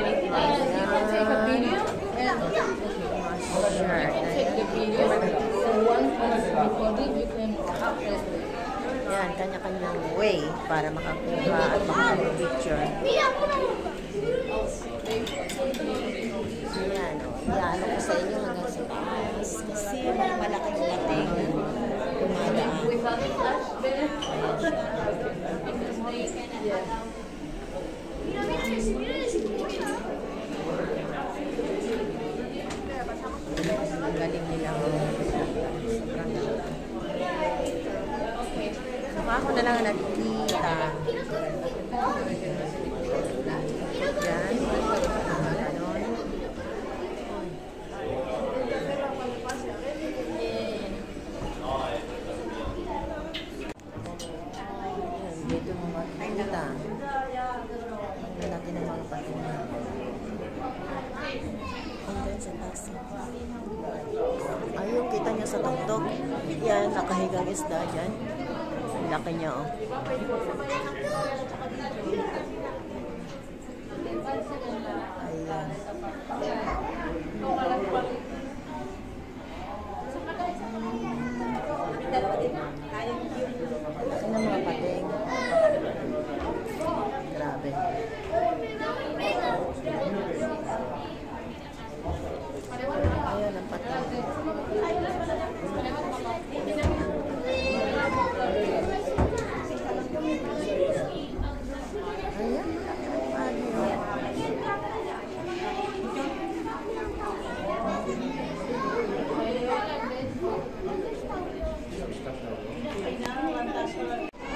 take a video and take the video. So once it's recorded, you can upload it. Yan, kanya-kanyang way para makakuha at makapag-picture. Yan, o. Yan, ko sa inyo hanggang sa taas. Kasi malaking lating dumadaan. Ang galing nila. Sobrang galing. Ako na lang nakikita. Yan. Ganon. Dito mo makikita. Ang lalaki ng mga patungan. Hanggang sa taas. Ayun, kita niya sa tuktok. Yan, nakahigang isda dyan. Laki niya, oh. Ayan. Laki ng mga pating. Grabe. Ayan ang pating.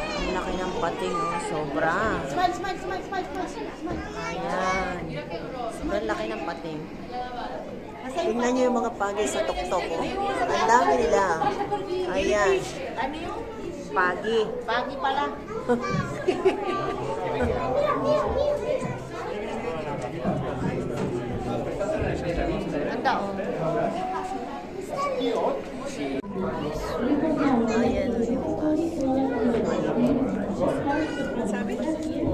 Ang laki ng pating, oh. Sobra. Ayan. Sobrang laki ng pating. Tingnan nyo yung mga pagi sa tuktok, oh. Ang dami nila. Ayan. Pagi. Pagi pala. Anda, oh. Ayan,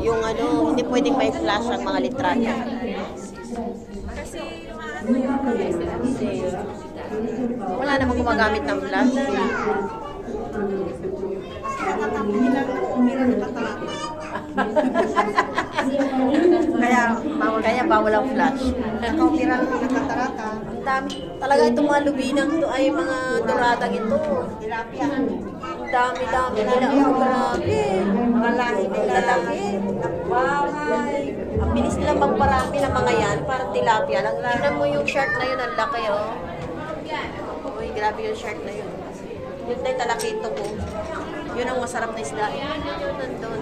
yung ano, hindi pwedeng may flash ang mga litrato. Kasi yung ano yung wala namang gumagamit ng flash. Kaya bawal ang flash. Nakaupiran ng nakatarata. Ang dami. Talaga itong mga lubinang to ay mga tiradang ito. Tilapia. Ang dami-dami nila. Oh, grabe. Mga lahi nila. Lalaki. Bahay. Ang bilis nilang magparami ng mga yan. Parang tilapia lang. Tingnan mo yung shark na yun. Ang laki, oh. Uy, grabe yung shark na yun. Yun na yung talakito ko. Yun ang masarap na isda. Yun nandun.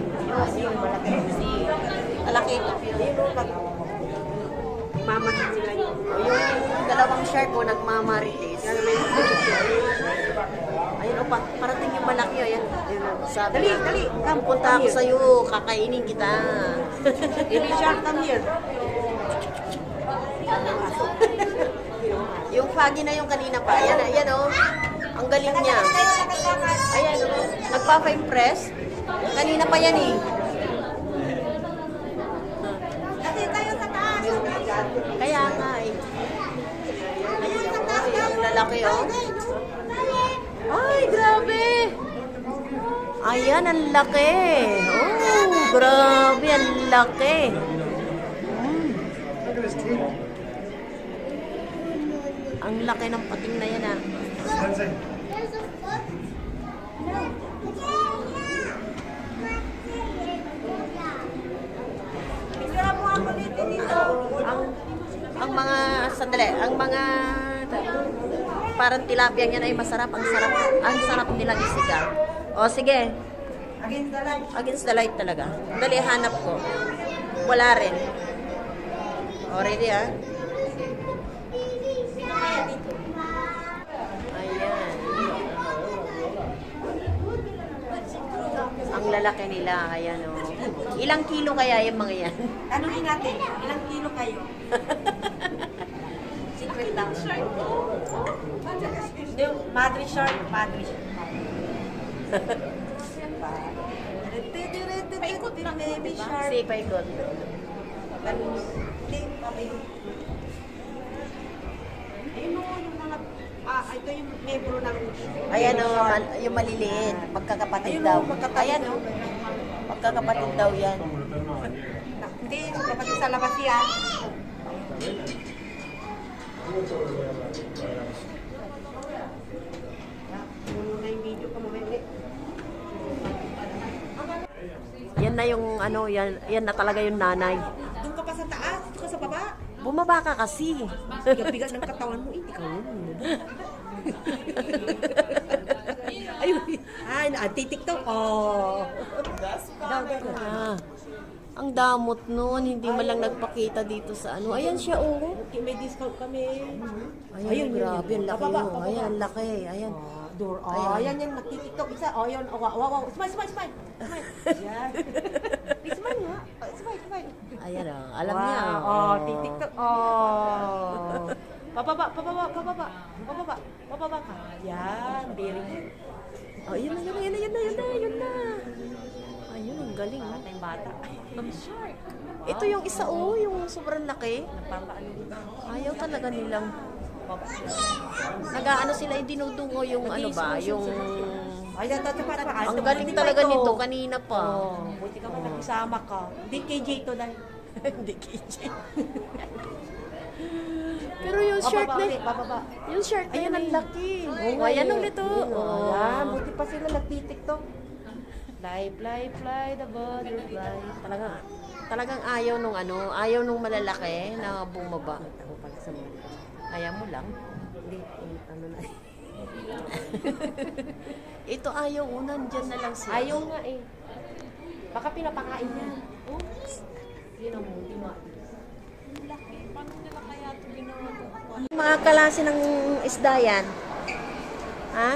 Yung malaki. Talakito yun. Mamahan sila yun. Yung dalawang shark ko nagmamarites. Ayun, o, parating yung malaki. Ayan. Sabi Dali, dali. Come, punta ako sa'yo. Kakainin kita. Baby shark, come here. Yung foggy na yung kanina pa. Ayan, ayan, o. Ang galing niya. Ayan, o. Nagpapa-impress. Kanina pa yan, eh. Kasi tayo sa taas. Kaya nga, eh. Ang lalaki, oh. Ay, grabe. Ayan, ang laki. Oh, grabe, ang laki. Ang laki ng pating na yan, ah. Ang mga, sandali, ang mga parang tilapia yan ay masarap. Ang sarap nilang isigaw. O, sige. Against the light. Against the light talaga. Dali, hanap ko. Wala rin. O, ready, ha? Ayan. Ang lalaki nila. Ayan, o. Ilang kilo kaya yung mga yan? Tanungin natin, ilang kilo kayo? Secret lang. Madre shark, madre shark. Baby shark. Si paikot. Hindi, papi. Ayun o, yung mga, ito yung membro ng... Ayan o, yung maliliit. Magkakapatid Ayun daw. o, magkakapatid. Ayan o. Magkakapatid daw yan. Hindi, dapat sa labas yan. Muna yung video ko mamaya. Yan na yung ano, yan na talaga yung nanay. Doon ka pa sa taas, dito ka sa baba. Bumaba ka kasi. Bigat-bigat ng katawan mo, hindi ka Ay, anti-tiktok. Oh. Ah, ang damot nun, hindi man lang nagpakita dito sa ano. Ayan siya, oh. May discount kami. Ayan, grabe, ang laki Pababa, oh. Ayan, ang laki. Ayan. Door. Ayan yan, nagtitiktok isa. Ayan, wow. Smile. Yan. Smile nga. Smile. Ayan, oh. Alam niya. Oh, titiktok. Oh. Pababa ka. Yan, very good. Oh, yun na. Ayun, ang galing. Oh. Bata yung bata. Ito yung isa, oh, yung sobrang laki. Nagpapaano dito. Ayaw talaga nilang. Nag-ano sila, dinudungo yung ano ba, yung... Ay, tatapat. Ang galing talaga nito, kanina pa. Oh, buti ka man nakisama ka. Hindi KJ to dahil. Hindi KJ. Pero yung shirt na, Bababa. yung shirt na yun, ang laki. Oh, ayan ulit, oh. Ayan, buti pa sila nagtitiktok. Fly, the butterfly. Talagang ayaw nung ano, ayaw nung malalaki na bumaba. Ako pala sa mga. Ayaw mo lang. Hindi, ano na. Ito ayaw, nandyan na lang siya. Ayaw nga eh. Baka pinapakain niya. Oh. Yun ang hindi mo. Mga klase ng isda yan. Ha?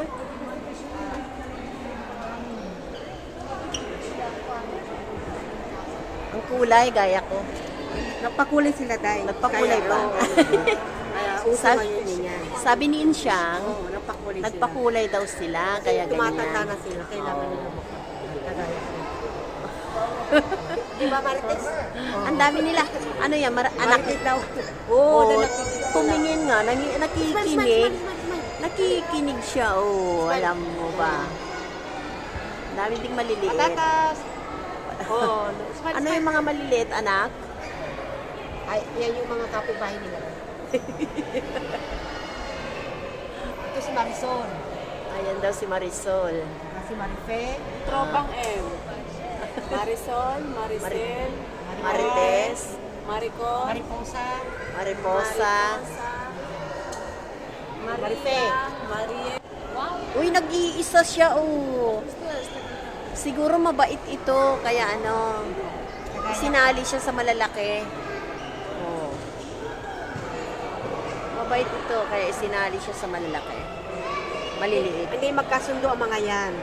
Ang kulay, gaya ko. Nagpakulay sila dahil. Nagpakulay ba? Kaya uso Sabi, ngayon niya. sabi ni Insyang, Oo, nagpakulay sila. nagpakulay daw sila, kaya Tumatanda ganyan. na sila. Kailangan nila magpagaya. Di ba, Marites? Ang dami nila. Ano yan? Anak. Marites daw. Oo, nakikita ko tumingin nga. Nakikinig. Nakikinig siya. Oo, alam mo ba? Ang dami ding maliliit. Patatas. Oh, Ano yung mga maliliit, anak? Ay, yan yung mga kapitbahay nila. Ito si Marisol. Ayan daw si Marisol. Si Marife. Tropang M. Marisol, Maricel, Marites, Maricon, Mariposa. Mariposa. Marife. Marie. Uy, nag-iisa siya, oh. Siguro mabait ito, kaya ano, sinali siya sa malalaki. Oh. Mabait ito, kaya sinali siya sa malalaki. Maliliit. Hindi magkasundo ang mga yan.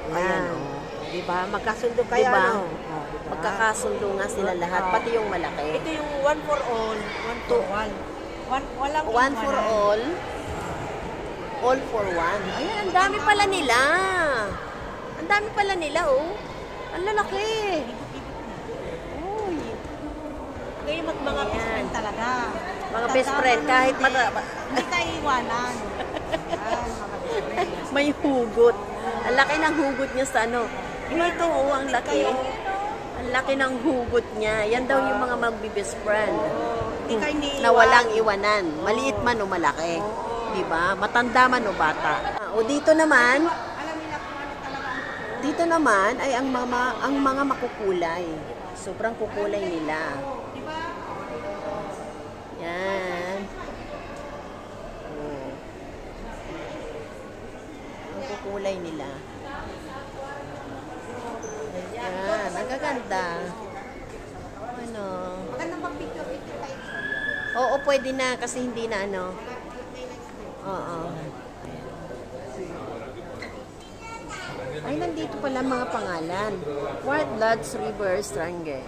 Ayan, oh. Diba? Magkasundo kayo, Diba? ano? Oh, diba? Magkakasundo nga sila lahat, pati yung malaki. Ito yung one for all, one for one. Walang One for all for one. Ayan, ang dami pala nila. Ang dami pala nila, oh. Ang lalaki. Uy. Ngayon mga best friend talaga. Mga best friend, kahit Hindi tayo iwanan. Yan, mga best friend. may hugot. Ang laki ng hugot niya sa ano. Ito, oh, ang laki. Ang laki ng hugot niya. Yan daw yung mga magbi-best friend. Hindi kayo iniiwan. Na walang iwanan. Maliit man o malaki. Diba? Matanda man o bata. O dito naman, Alam nila kung ano talaga ang dito naman ay ang mga makukulay. Sobrang kukulay nila. diba? Yan. Oh. Ang kukulay nila. Yan, ang gaganda. Ano? Magandang mag-picture tayo. Oo, pwede na kasi hindi na ano. Oo. Ay, nandito pala mga pangalan. White Lodge River Strange.